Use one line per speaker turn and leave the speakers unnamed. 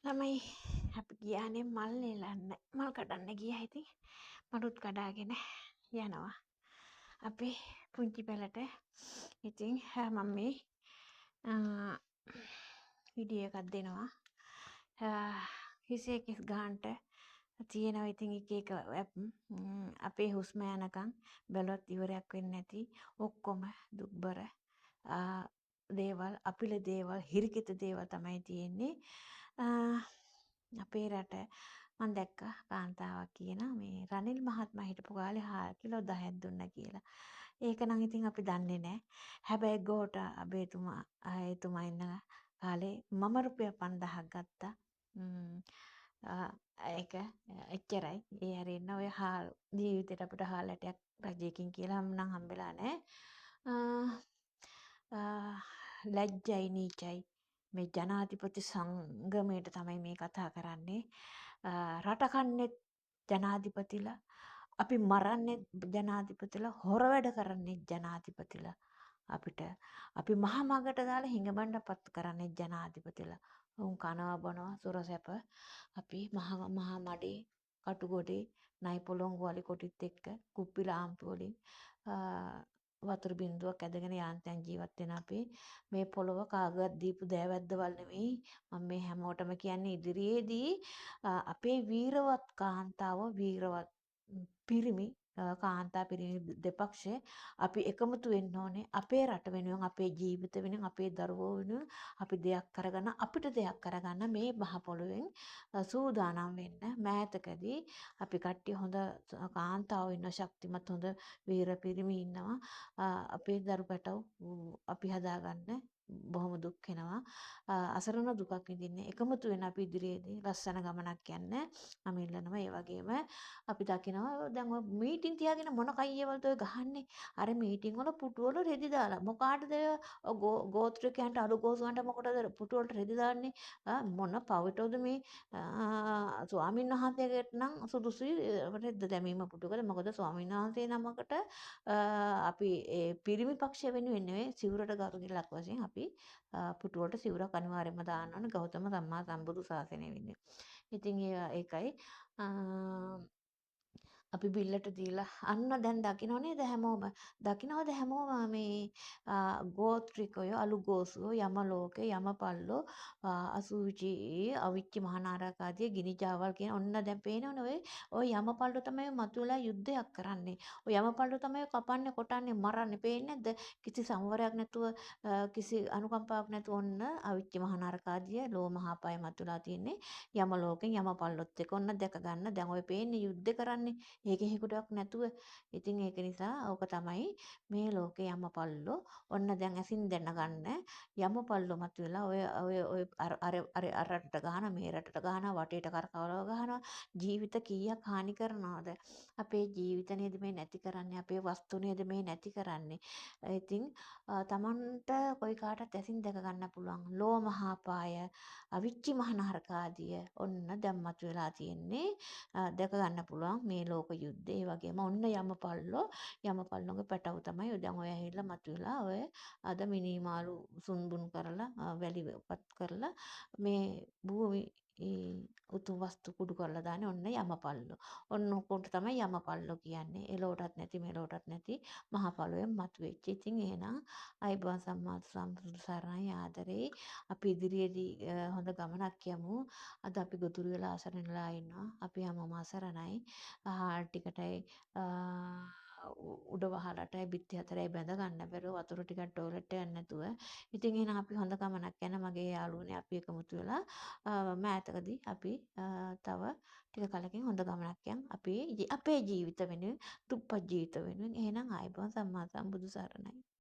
ළමයි අපි ගියානේ මල් නෙලන්න මල් කඩන්න ගියා. ඉතින් මලුත් කඩාගෙන යනවා. අපේ පුංචි පැලට. ඉතින් මම මේ වීඩියෝ එකක් දෙනවා. හිසේ කිස් ගන්නට තියෙනවා. ඉතින් එක අපේ හුස්ම යනකම් බැලුවත් ඉවරයක් වෙන්නේ නැති ඔක්කොම දුක්බර දේවල්, අපිල දේවල්, හිරිකිත දේවල් තමයි තියෙන්නේ. අපේ රට මම දැක්කා කාන්තාවක් කියන මේ රනිල් මහත්මයා හිටපු කාලේ කිලෝ 10ක් දුන්නා කියලා. ඒක නම් ඉතින් අපි දන්නේ නැහැ. හැබැයි ගෝඨ එතුමා ඉන්න කාලේ මම රුපියල් 5000ක් ගත්තා. ඒක එච්චරයි. ඒ හැරෙන්න ඔය හාල් ජීවිතේට අපිට හාල් ඇටයක් රජයකින් කියලා නම් හම්බෙලා නැහැ. ලැජ්ජයි නීචයි මේ ජනාධිපති සංගමයට තමයි මේ කතා කරන්නේ. රට කන්නේ ජනාධිපතිලා, අපි මරන්නේ ජනාධිපතිලා, හොර වැඩ කරන්නේ ජනාධිපතිලා. අපි මහා මගට දාලා හිඟබණ්ඩපත් කරන්නේ ජනාධිපතිලා. උන් කනවා බොනවා සුරසැප අපි මහා මඩේ කටු ගොඩේ නයි පොළොංගු වලි කොටිත් එක්ක කුප්පි ලාම්පු වලින් වතුර බින්දුවක් ඇදගෙන යාන්තම් ජීවත් වෙන අපි මේ පොළොව කාගවත් දීපු දෑවැද්දවල් නෙවෙයි. මම මේ හැමෝටම කියන්නේ ඉදිරියේදී අපේ වීරවත් කාන්තාව, වීරවත් පිරිමි කාන්තා පිරිමි දෙපක්ෂේ අපි එකමුතු වෙන්න ඕනේ. අපේ රට වෙනුවෙන්, අපේ ජීවිත වෙනුවෙන්, අපේ දරුවෝ වෙනුවෙන් අපි දෙයක් කරගන්න, අපිට දෙයක් කරගන්න මේ මහ පොළොවෙන් සූදානම් වෙන්න. මෑතකදී අපි කට්ටිය හොඳ කාන්තාවෝ ඉන්න, ශක්තිමත් හොඳ වීර පිරිමි ඉන්නවා. අපේ දරු පැටව් අපි හදාගන්න බොහොම දුක් වෙනවා. අසරණ දුකක් විඳින්නේ. එකමුතු වෙන අපි ඉදිරියේදී ලස්සන ගමනක් යන්න මම ඉල්ලනවා. ඒ වගේම අපි දකිනවා දැන් ඔය මීටින් තියාගෙන මොන කයියවලද ඔය ගහන්නේ? අර මීටින් වල පුටු වල රෙදි දාලා. මොකාටද ගෝත්‍රිකයන්ට අලු ගෝසුන්ට මොකටද පුටු වලට රෙදි දාන්නේ? මොන පවිටෝද මේ ස්වාමීන් වහන්සේකට නම් සුදුසුයි රෙද්ද දැමීම පුටුකද? මොකද ස්වාමීන් වහන්සේ නමකට අපි ඒ පිරිමි පක්ෂය වෙනුවෙන් නෙවෙයි සිවුරට ගරු කිලක් වශයෙන් අපි පුටු වලට සිවුරක් අනිවාර්යයෙන්ම දාන්න ඕනේ ගෞතම සම්මා සම්බුදු සාසනය වෙනුවෙන්. ඉතින් ඒකයි අපි බිල්ලට දීලා අන්න දැන් දකින්න නේද හැමෝම දකින්නවද හැමෝම මේ ගෝත්‍රිකයෝ අලුගෝසුවෝ යමලෝකේ යමපල්ලෝ අසූචි අවිච්චි මහානාරකාදී ගිනිජාවල් කියන ඔන්න දැන් පේනවනේ ඔය යමපල්ලෝ තමයි මතුවලා යුද්ධයක් කරන්නේ. ඔය යමපල්ලෝ තමයි කපන්නේ කොටන්නේ මරන්නේ. පේන්නේ නැද්ද? කිසි සංවරයක් නැතුව කිසි අනුකම්පාවක් නැතුව ඔන්න අවිච්චි මහානාරකාදී ලෝ මහා පාය මතුවලා තියෙන්නේ යමලෝකෙන් යමපල්ලොත් එක්ක ඔන්න දැක ගන්න. දැන් ඔය පේන්නේ යුද්ධ කරන්නේ. ඒකේ හිකුටක් නැතුව. ඉතින් ඒක නිසා ඕක තමයි මේ ලෝකේ යමපල්ලෝ. ඔන්න දැන් ඇසින් දැනගන්න යමපල්ලෝ මතුවලා ඔය අර රටට ගහන මේ රටට ගහන වටේට කරකවලව ගහනවා. ජීවිත කීයක් හානි කරනවද? අපේ ජීවිත නේද මේ නැති කරන්නේ. අපේ වස්තු නේද මේ නැති කරන්නේ. ඉතින් තමන්ට කොයි කාටත් ඇසින් දැක ගන්න පුළුවන්. ලෝ මහා පාය අවිච්චි මහානරකාදිය ඔන්න දැන් මතුවලා තියෙන්නේ. දැක ගන්න පුළුවන් මේ ලෝක යුද්ධේ. ඒ වගේම ඔන්න යමපල්ලෝගේ පැටව තමයි දැන් ඔය ඇහිලා මතුවලා ඔය අද මිනිමාළු සුන්බුන් කරලා වැලිපත් කරලා මේ භූමි උතුම් වස්තු කුඩු කරලා දාන්නේ ඔන්න යමපල්ලෝ. ඔන්න උකට තමයි යමපල්ලෝ කියන්නේ. එලෝටත් නැති මෙලෝටත් නැති මහ පොළොවෙන් මතුවෙච්ච. ඉතින් එහෙනම් අයිබෝන් සම්මා සම්බුදු සරණයි ආදරේ. අපි ඉදිරියේදී හොඳ ගමනක් යමු. අද අපි ගොදුරු වෙලා අසරණලා ඉන්නවා. අපි හැමෝම අසරණයි. හාල් ටිකටයි උඩ වහලටයි බිත්ති හතරයි බැඳ ගන්න බැරුව වතුර ටිකක් ටොයිලට් යන්න නැතුව. ඉතින් එහෙනම් අපි හොඳ ගමනක් යන මගේ යාළුවනේ අපි එකමුතු වෙලා මෑතකදී අපි තව ටික කලකින් හොඳ ගමනක් යන් අපේ ජීවිත වෙනුවෙන් දුප්පත් ජීවිත වෙනුවෙන් එහෙනම් ආයිබෝන් සම්මා සම්බුදු සරණයි.